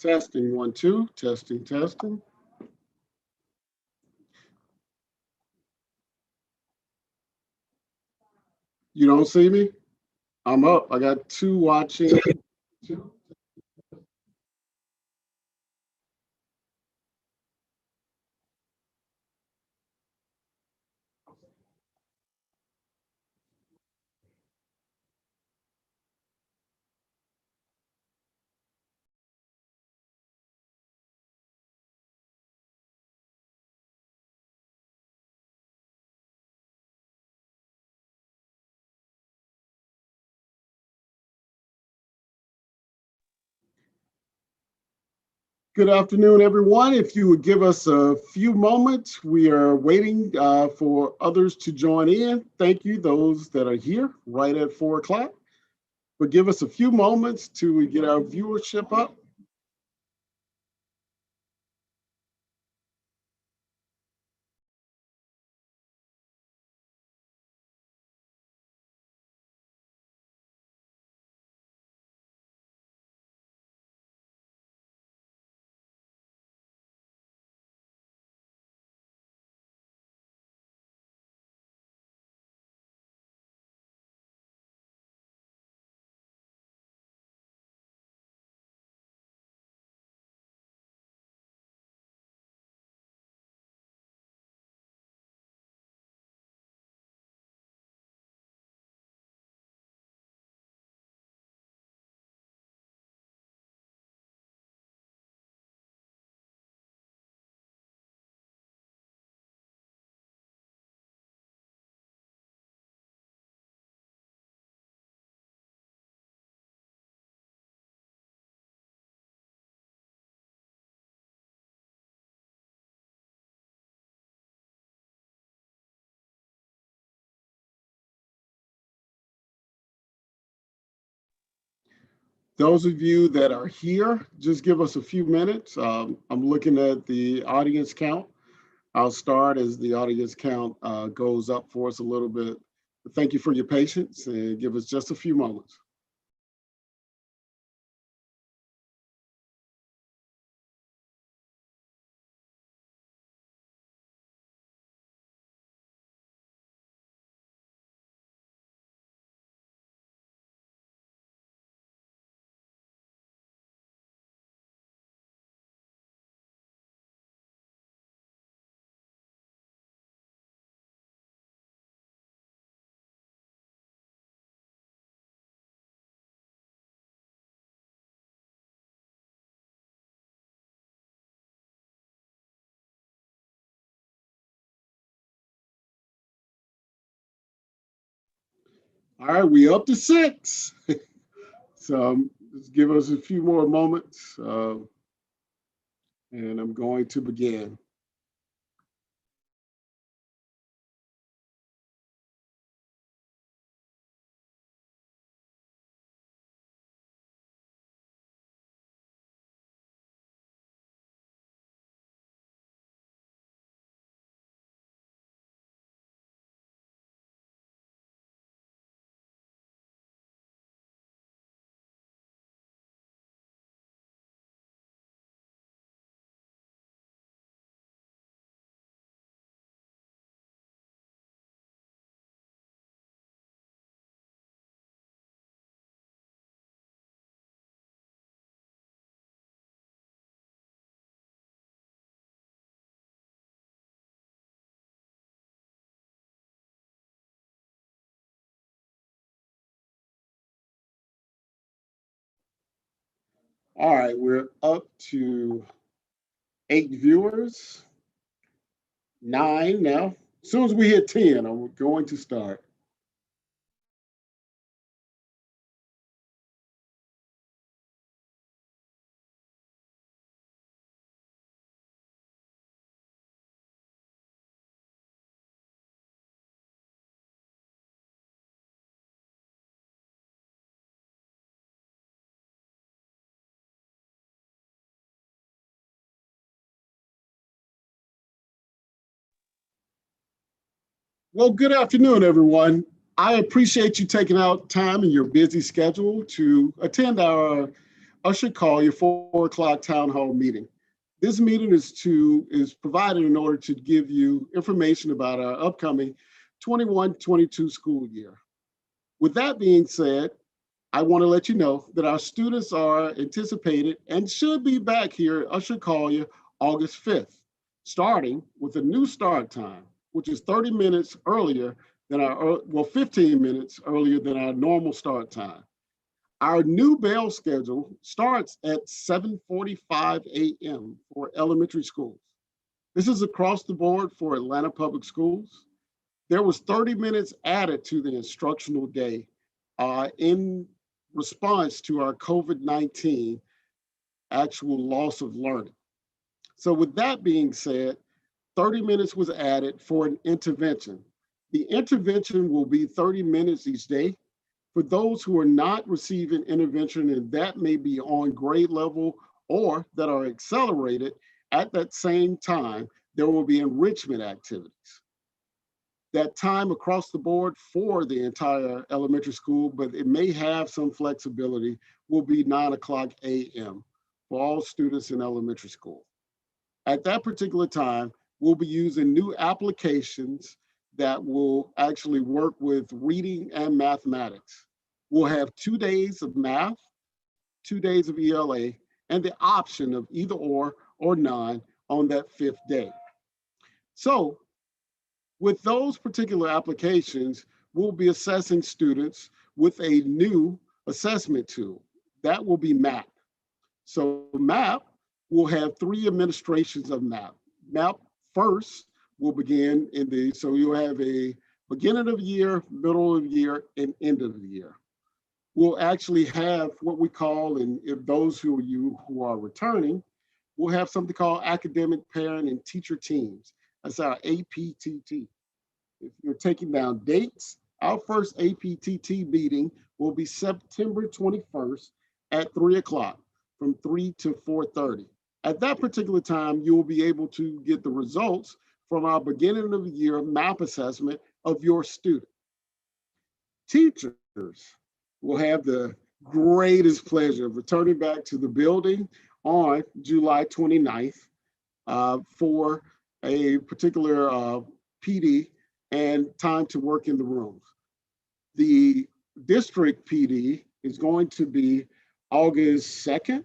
Testing, 1, 2, testing, testing. You don't see me? I'm up. I got 2 watching. Good afternoon, everyone. If you would give us a few moments, we are waiting for others to join in. Thank you, those that are here right at 4 o'clock. But give us a few moments to get our viewership up. Those of you that are here, just give us a few minutes. I'm looking at the audience count. I'll start as the audience count goes up for us a little bit. But thank you for your patience and give us just a few moments. All right, we up to 6. So just give us a few more moments and I'm going to begin. All right, we're up to 8 viewers, 9 now. As soon as we hit 10, I'm going to start. Well, good afternoon, everyone. I appreciate you taking out time in your busy schedule to attend our Usher-Collier 4 o'clock town hall meeting. This meeting is provided in order to give you information about our upcoming 21-22 school year. With that being said, I want to let you know that our students are anticipated and should be back here at Usher-Collier August 5th, starting with a new start time, which is 30 minutes earlier than 15 minutes earlier than our normal start time. Our new bell schedule starts at 7:45 a.m. for elementary schools. This is across the board for Atlanta Public Schools. There was 30 minutes added to the instructional day in response to our COVID-19 actual loss of learning. So with that being said, 30 minutes was added for an intervention. The intervention will be 30 minutes each day. For those who are not receiving intervention, and that may be on grade level or that are accelerated, at that same time, there will be enrichment activities. That time across the board for the entire elementary school, but it may have some flexibility, will be 9 o'clock a.m. for all students in elementary school. At that particular time, we'll be using new applications that will actually work with reading and mathematics. We'll have 2 days of math, 2 days of ELA, and the option of either or none on that 5th day. So with those particular applications, we'll be assessing students with a new assessment tool. That will be MAP. So MAP will have 3 administrations of MAP. MAP first will begin so you'll have a beginning of the year, middle of the year, and end of the year. We'll actually have what we call, and if those who are returning, we'll have something called academic parent and teacher teams. That's our APTT. If you're taking down dates, our first APTT meeting will be September 21st at 3 o'clock, from 3 to 4:30. At that particular time, you will be able to get the results from our beginning of the year MAP assessment of your student. Teachers will have the greatest pleasure of returning back to the building on July 29th for a particular PD and time to work in the rooms. The district PD is going to be August 2nd,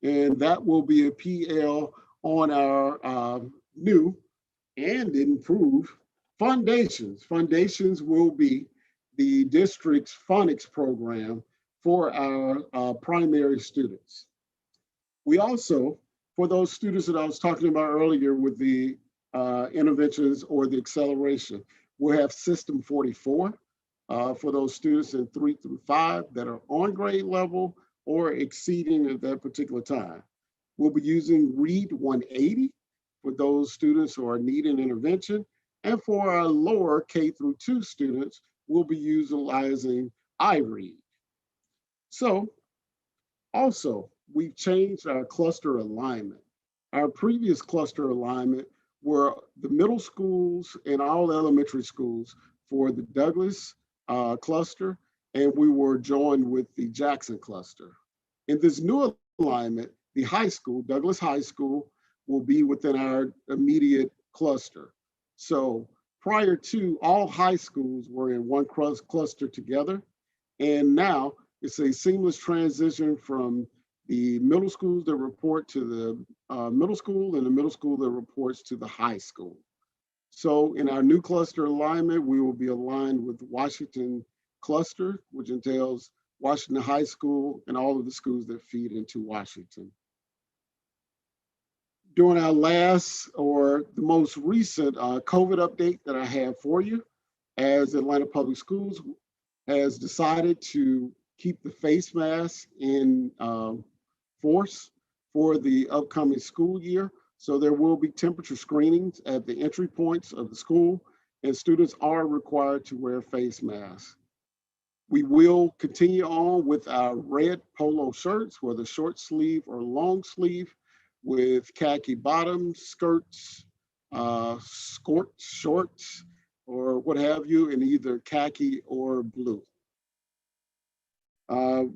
and that will be a PL on our new and improved foundations. Foundations will be the district's phonics program for our primary students. We also, for those students that I was talking about earlier with the interventions or the acceleration, we'll have System 44 for those students in 3 through 5 that are on grade level or exceeding at that particular time. We'll be using Read 180 for those students who are needing intervention. And for our lower K through 2 students, we'll be utilizing iRead. So also, we've changed our cluster alignment. Our previous cluster alignment were the middle schools and all elementary schools for the Douglas cluster, and we were joined with the Jackson cluster. In this new alignment, the high school, Douglas High School, will be within our immediate cluster. So prior to, all high schools were in one cluster together, and now it's a seamless transition from the middle schools that report to the middle school and the middle school that reports to the high school. So in our new cluster alignment, we will be aligned with Washington cluster, which entails Washington High School and all of the schools that feed into Washington. During our last or the most recent COVID update that I have for you, as Atlanta Public Schools has decided to keep the face mask in force for the upcoming school year. So there will be temperature screenings at the entry points of the school, and students are required to wear face masks. We will continue on with our red polo shirts, whether short sleeve or long sleeve, with khaki bottoms, skirts, shorts, or what have you, in either khaki or blue. I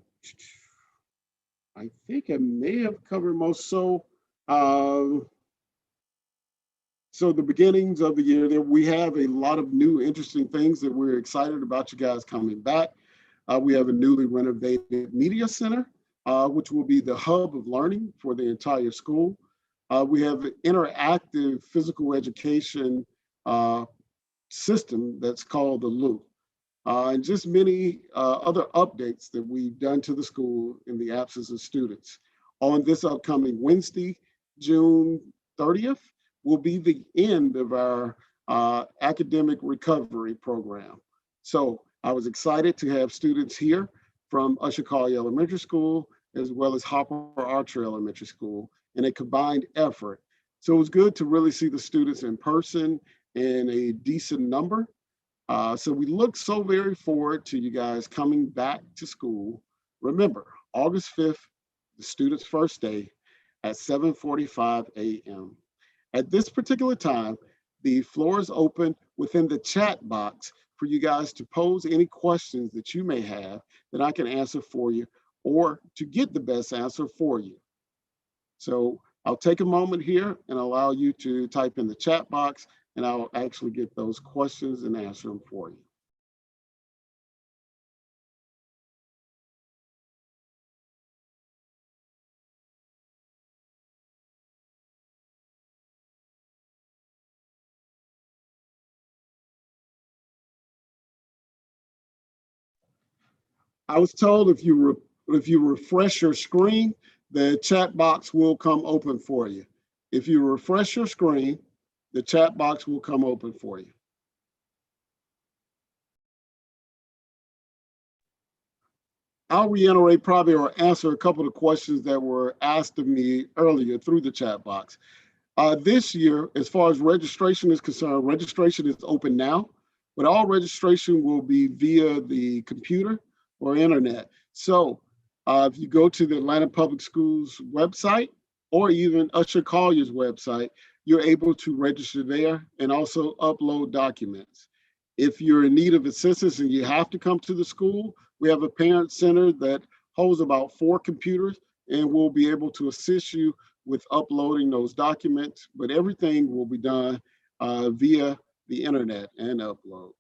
I think I may have covered most. Uh, so the beginnings of the year, there we have a lot of new interesting things that we're excited about you guys coming back. We have a newly renovated media center, which will be the hub of learning for the entire school. We have an interactive physical education uh, system that's called the Loop, and just many other updates that we've done to the school in the absence of students. On this upcoming Wednesday, June 30th, will be the end of our academic recovery program. So I was excited to have students here from Usher-Collier Elementary School, as well as Hopper Archer Elementary School, in a combined effort. So it was good to really see the students in person in a decent number. So we look so very forward to you guys coming back to school. Remember, August 5th, the students' first day at 7:45 a.m. At this particular time, the floor is open within the chat box for you guys to pose any questions that you may have that I can answer for you or to get the best answer for you. So I'll take a moment here and allow you to type in the chat box, and I'll actually get those questions and answer them for you. I was told if you refresh your screen, the chat box will come open for you. If you refresh your screen, the chat box will come open for you. I'll reiterate probably or answer a couple of questions that were asked of me earlier through the chat box. This year, as far as registration is concerned, registration is open now, but all registration will be via the computer or internet. So if you go to the Atlanta Public Schools website or even Usher-Collier's website, you're able to register there and also upload documents. If you're in need of assistance and you have to come to the school, we have a parent center that holds about 4 computers and we'll be able to assist you with uploading those documents, but everything will be done via the internet and upload.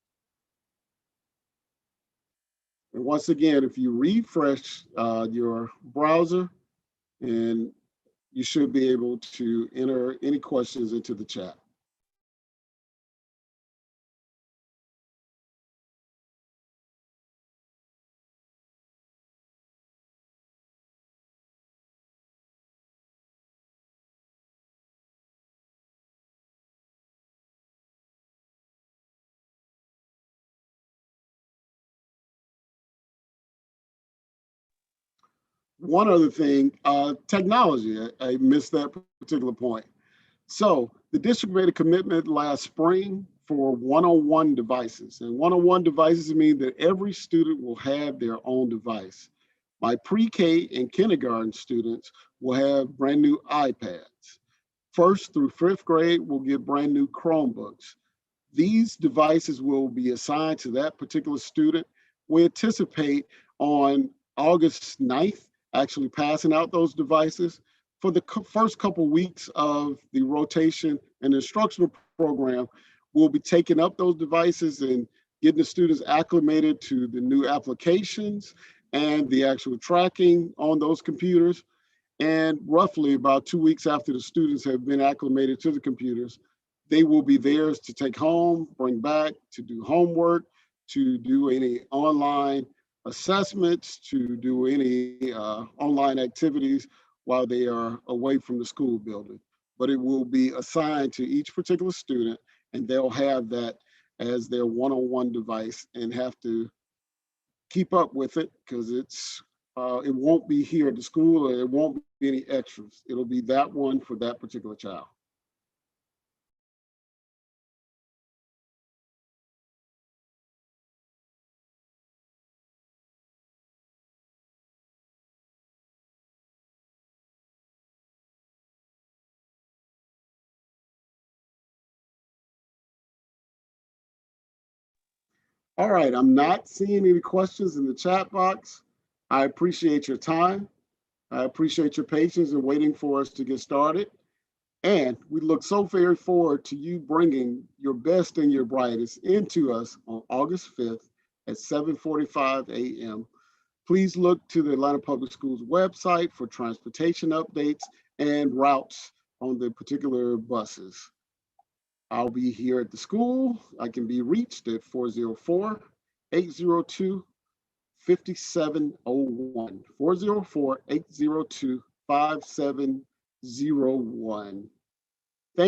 And once again, if you refresh your browser, and you should be able to enter any questions into the chat. One other thing, technology, I missed that particular point. So the district made a commitment last spring for one-on-one devices. And one-on-one devices mean that every student will have their own device. My pre-K and kindergarten students will have brand new iPads. First through fifth grade will get brand new Chromebooks. These devices will be assigned to that particular student. We anticipate on August 9th actually passing out those devices. For the first couple weeks of the rotation and instructional program, we'll be taking up those devices and getting the students acclimated to the new applications and the actual tracking on those computers. And roughly about 2 weeks after the students have been acclimated to the computers, they will be theirs to take home, bring back, to do homework, to do any online assessments, to do any online activities while they are away from the school building. But it will be assigned to each particular student, and they'll have that as their one-on-one device and have to keep up with it because it won't be here at the school, or it won't be any extras. It'll be that one for that particular child. All right, I'm not seeing any questions in the chat box. I appreciate your time. I appreciate your patience in waiting for us to get started. And we look so very forward to you bringing your best and your brightest into us on August 5th at 7:45 a.m. Please look to the Atlanta Public Schools website for transportation updates and routes on the particular buses. I'll be here at the school. I can be reached at 404 802 5701. 404 802 5701.